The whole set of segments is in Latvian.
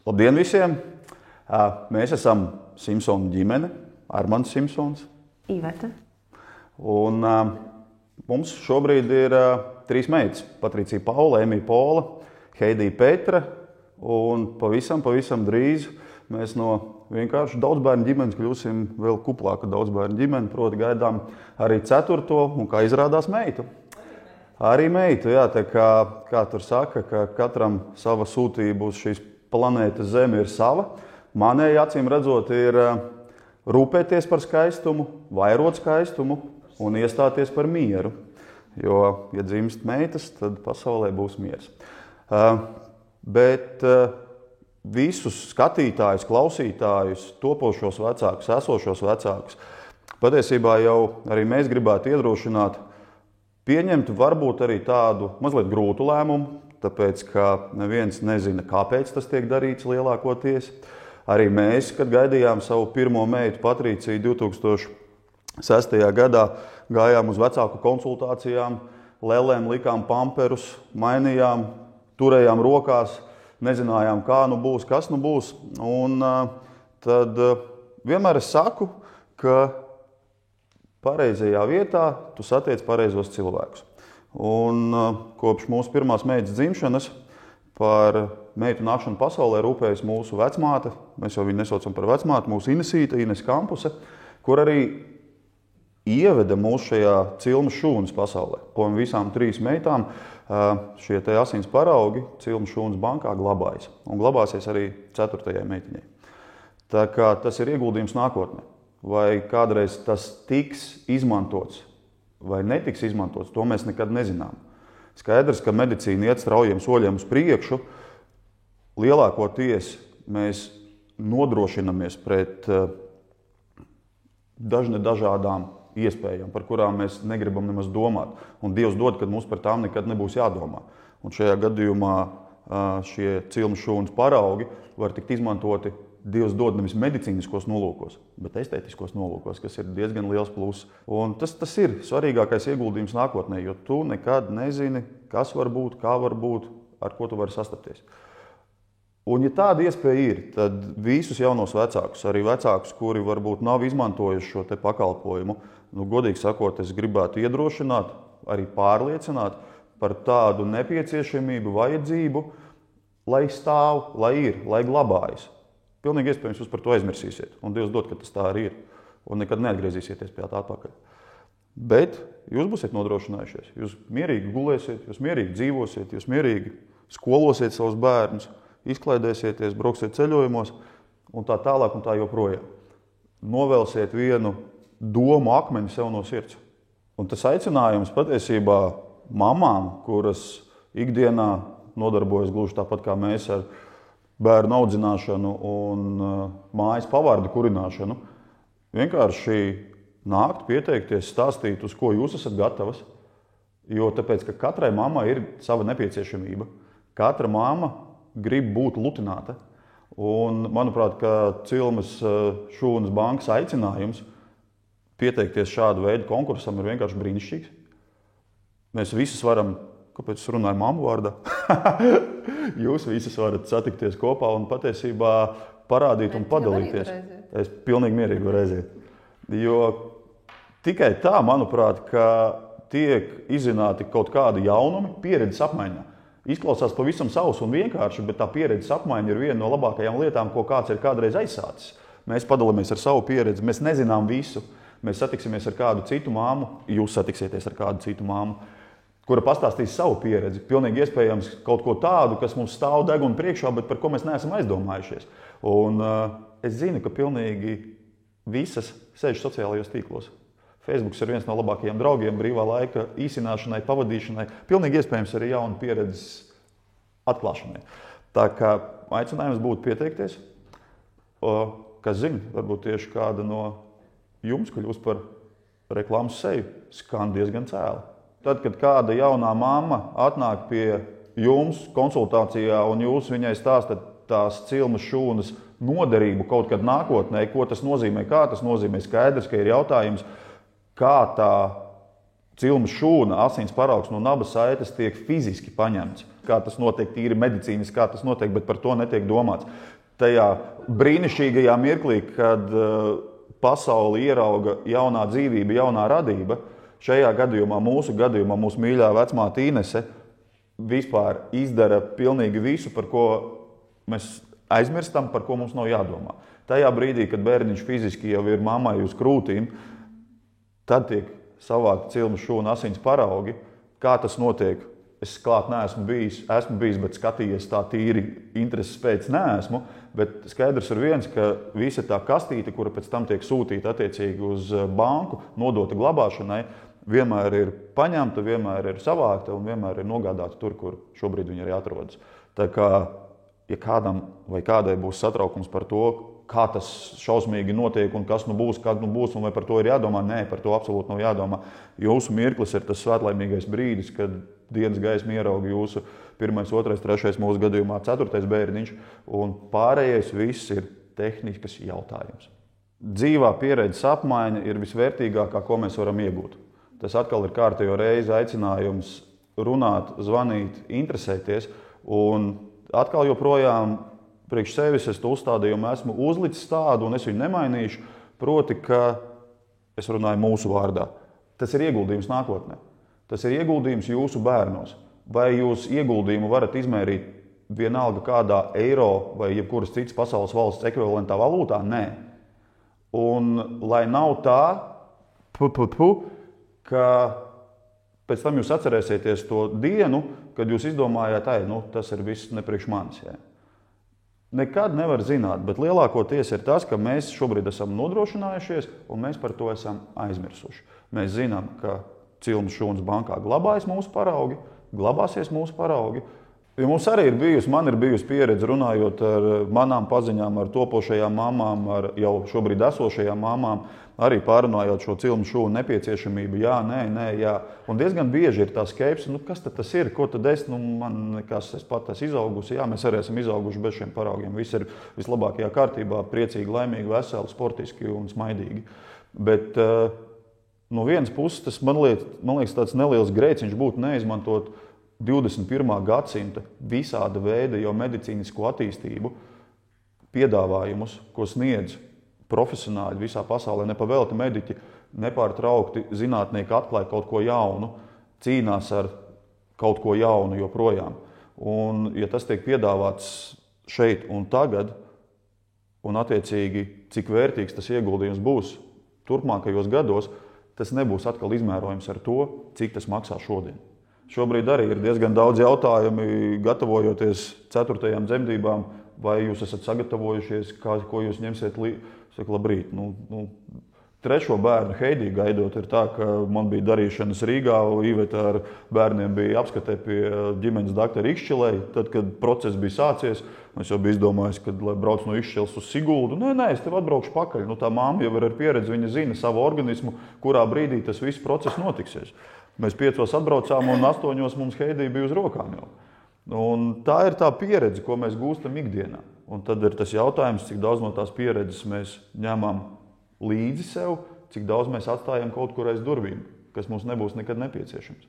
Labdien visiem! Mēs esam Simpsonu ģimene, Armands Simpsons. Iveta. Un mums šobrīd ir 3 meitas. Patricija Paula, Emija Pola, Heidija Petra. Un pavisam drīz mēs no vienkārši daudzbērnu ģimenes kļūsim vēl kuplāka daudzbērnu ģimene. Proti gaidām arī 4. un, kā izrādās, meitu. Arī meitu, jā, tā kā tur saka, ka katram sava sūtība uz šīs planētas Zeme ir sava. Manēji, acīm redzot, ir rūpēties par skaistumu, vairot skaistumu un iestāties par mieru. Jo, ja dzimst meitas, tad pasaulē būs miers. Bet visus skatītājus, klausītājus, topošos vecākus, esošos vecākus, patiesībā jau arī mēs gribētu iedrošināt pieņemt varbūt arī tādu mazliet grūtu lēmumu, tāpēc, ka neviens nezina, kāpēc tas tiek darīts lielākoties. Arī mēs, kad gaidījām savu pirmo meitu Patriciju 2006. gadā, gājām uz vecāku konsultācijām, lelēm likām pamperus, mainījām, turējām rokās, nezinājām, kā nu būs, kas nu būs. Un tad vienmēr es saku, ka pareizajā vietā tu satiec pareizos cilvēkus. Un kopš mūsu pirmās meitas dzimšanas par meitu nākšanu pasaulē rūpējas mūsu vecmāte, mēs jau viņu nesaucam par vecmāti, mūsu Inesīte, Ines Kampuse, kur arī ieveda mūs šajā cilmes šūnas pasaulē. Po visām 3 meitām šie te asins paraugi cilmes šūnas bankā glabājas. Un glabāsies arī 4. meitiņai. Tā kā tas ir ieguldījums nākotnē. Vai kādreiz tas tiks izmantots vai netiks izmantots, to mēs nekad nezinām. Skaidrs, ka medicīna iet straujiem soļiem uz priekšu. Lielākoties mēs nodrošinamies pret dažādām iespējām, par kurām mēs negribam nemaz domāt. Un Dievs dod, kad mums par tām nekad nebūs jādomā. Un šajā gadījumā šie cilmes šūnas paraugi var tikt izmantoti Dievs dod nevis medicīniskos nolūkos, bet estētiskos nolūkos, kas ir diezgan liels pluss. Un tas ir svarīgākais ieguldījums nākotnē, jo tu nekad nezini, kas var būt, kā var būt, ar ko tu vari sastapties. Un ja tāda iespēja ir, tad visus jaunos vecākus, arī vecākus, kuri varbūt nav izmantojuši šo te pakalpojumu, godīgi sakot, es gribētu iedrošināt, arī pārliecināt par tādu nepieciešamību, vajadzību, lai stāv, lai ir, lai glabājas. Pilnīgi iespējams, jūs par to aizmirsīsiet, un Dievs dod, ka tas tā arī ir, un nekad neatgriezīsieties pie tā atpakaļ. Bet jūs būsiet nodrošinājušies, jūs mierīgi gulēsiet, jūs mierīgi dzīvosiet, jūs mierīgi skolosiet savus bērnus, izklaidēsieties, brauksiet ceļojumos, un tā tālāk un tā joprojām. Novelsiet vienu domu akmeni sev no sirds. Un tas aicinājums patiesībā mamām, kuras ikdienā nodarbojas gluži tāpat kā mēs ar bērnu audzināšanu un mājas pavārdu kurināšanu, vienkārši nākt, pieteikties, stāstīt, uz ko jūs esat gatavas, jo tāpēc, ka katrai mammai ir sava nepieciešamība. Katra mamma grib būt lutināta, un, manuprāt, ka cilmes šūnas bankas aicinājums pieteikties šādu veidu konkursam ir vienkārši brīnišķīgs. Mēs visas varam, kāpēc es runāju mammu vārdā? Jūs visas varat satikties kopā un patiesībā parādīt un padalīties. Es pilnīgi mierīgi varu aiziet. Jo tikai tā, manuprāt, ka tiek izzināti kaut kādi jaunumi pieredzes apmaiņā. Izklausās pavisam savs un vienkārši, bet tā pieredzes apmaiņa ir viena no labākajām lietām, ko kāds ir kādreiz aizsācis. Mēs padalāmies ar savu pieredzi, mēs nezinām visu. Mēs satiksimies ar kādu citu māmu, jūs satiksieties ar kādu citu māmu, kura pastāstīs savu pieredzi. Pilnīgi iespējams kaut ko tādu, kas mums stāv deguna priekšā, bet par ko mēs neesam aizdomājušies. Un es zinu, ka pilnīgi visas sēž sociālajos tīklos. Facebooks ir viens no labākajiem draugiem brīvā laika īsināšanai, pavadīšanai. Pilnīgi iespējams arī jaunu pieredzes atklāšanai. Tā kā aicinājums būtu pieteikties. Kas zina, varbūt tieši kāda no jums kļūs par reklāmas seju. Skan diezgan cēli. Tad, kad kāda jaunā mamma atnāk pie jums konsultācijā un jūs viņai stāstat tās cilmes šūnas noderību kaut kad nākotnē, ko tas nozīmē, kā tas nozīmē, skaidrs, ka ir jautājums, kā tā cilmes šūna, asins paraugs no nabas saites tiek fiziski paņemts. kā tas notiek tīri medicīniski, kā tas notiek, bet par to netiek domāts. Tajā brīnišķīgajā mirklī, kad pasauli ierauga jaunā dzīvība, jaunā radība, šajā gadījumā, mūsu mīļā vecmāte Inese vispār izdara pilnīgi visu, par ko mēs aizmirstam, par ko mums nav jādomā. Tajā brīdī, kad bērniņš fiziski jau ir mammai uz krūtīm, tad tiek savākt cilmes šūnu asins paraugi. Kā tas notiek? Es klāt neesmu bijis, bet skatījies tā tīri intereses pēc neesmu, bet skaidrs ir viens, ka visa tā kastīte, kura pēc tam tiek sūtīta attiecīgi uz banku, nodota glabāšanai, vienmēr ir paņemta, vienmēr ir savākta un vienmēr ir nogādāta tur, kur šobrīd viņa arī atrodas. Tā kā, ja kādam vai kādai būs satraukums par to, kā tas šausmīgi notiek un kas nu būs, un vai par to ir jādomā, nē, par to absolūti nav jādomā. Jūsu mirklis ir tas svētlaimīgais brīdis, kad dienas gaisma ierauga jūsu 1., 2., 3., mūsu gadījumā 4. bērniņš, un pārējais viss ir tehniskas jautājums. Dzīvā pieredzes apmaiņa ir visvērtīgākā, ko mēs varam iegūt. Tas atkal ir kārtējo reizi aicinājums runāt, zvanīt, interesēties, un atkal joprojām priekš sevis es to uzstādījumu esmu uzlicis tādu, un es viņu nemainīšu, proti, ka es runāju mūsu vārdā. Tas ir ieguldījums nākotnē. Tas ir ieguldījums jūsu bērnos. Vai jūs ieguldījumu varat izmērīt vienalga kādā eiro vai jebkuras citas pasaules valsts ekvivalentā valūtā? Nē. Un lai nav tā, ka pēc tam jūs atcerēsieties to dienu, kad jūs izdomājāt, tas ir viss nepriekš manis. Ja? Nekad nevar zināt, bet lielākoties ir tas, ka mēs šobrīd esam nodrošinājušies un mēs par to esam aizmirsuši. Mēs zinām, ka cilmes šūnas bankā glabājas mūsu paraugi, glabāsies mūsu paraugi. Jo mums arī man ir bijusi pieredze runājot ar manām paziņām, ar topošajām mamām, ar jau šobrīd esošajām mamām, arī pārunājot šo cilmes šūnu nepieciešamību, jā, nē, jā. Un diezgan bieži ir tā skepse, kas tad tas ir, ko tad es, man nekas, es pat esmu izaugusi, jā, mēs arī esam izauguši bez šiem paraugiem. Viss ir vislabākajā kārtībā, priecīgi, laimīgi, veseli, sportiski un smaidīgi. Bet no vienas puses tas man liekas tāds neliels grēciņš būtu neizmantot 21. gadsimta visāda veida jau medicīnisko attīstību, piedāvājumus, ko sniedz profesionāļi visā pasaulē, nepavēlti mediķi, nepārtraukti zinātnieki atklāja kaut ko jaunu, cīnās ar kaut ko jaunu joprojām. Un, ja tas tiek piedāvāts šeit un tagad, un attiecīgi, cik vērtīgs tas ieguldījums būs turpmākajos gados, tas nebūs atkal izmērojams ar to, cik tas maksā šodien. Šobrīd arī ir diezgan daudz jautājumi, gatavojoties 4. dzemdībām, vai jūs esat sagatavojušies, ko jūs ņemsiet līdzi. Saku, labrīt, 3. bērnu Heidī gaidot ir tā, ka man bija darīšanas Rīgā, Iveta ar bērniem bija apskatē pie ģimenes doktora Ikšķilē. Tad, kad process bija sācies, es jau biju izdomājis, ka, lai brauc no Ikšķiles uz Siguldu, nē, es tev atbraukšu pakaļ. Tā mamma jau ir ar pieredzi, viņa zina savu organismu, kurā brīdī tas viss process notiksies. Mēs 5. atbraucām un 8. mums Heidī bija uz rokām jau. Un tā ir tā pieredze, ko mēs gūstam ikdienā. Un tad ir tas jautājums, cik daudz no tās pieredzes mēs ņemam līdzi sev, cik daudz mēs atstājam kaut kur aiz durvīm, kas mums nebūs nekad nepieciešams.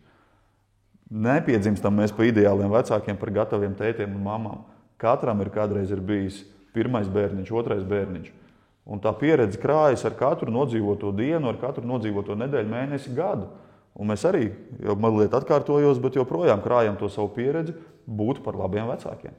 Nepiedzimstam mēs pa ideāliem vecākiem, par gataviem tētiem un mamām. Katram ir kādreiz bijis 1. bērniņš, 2. bērniņš. Un tā pieredze krājas ar katru nodzīvoto dienu, ar katru nodzīvoto nedēļu, mēnesi, gadu. Un mēs arī, jau mazliet atkārtojos, bet joprojām krājam to savu pieredzi būt par labiem vecākiem.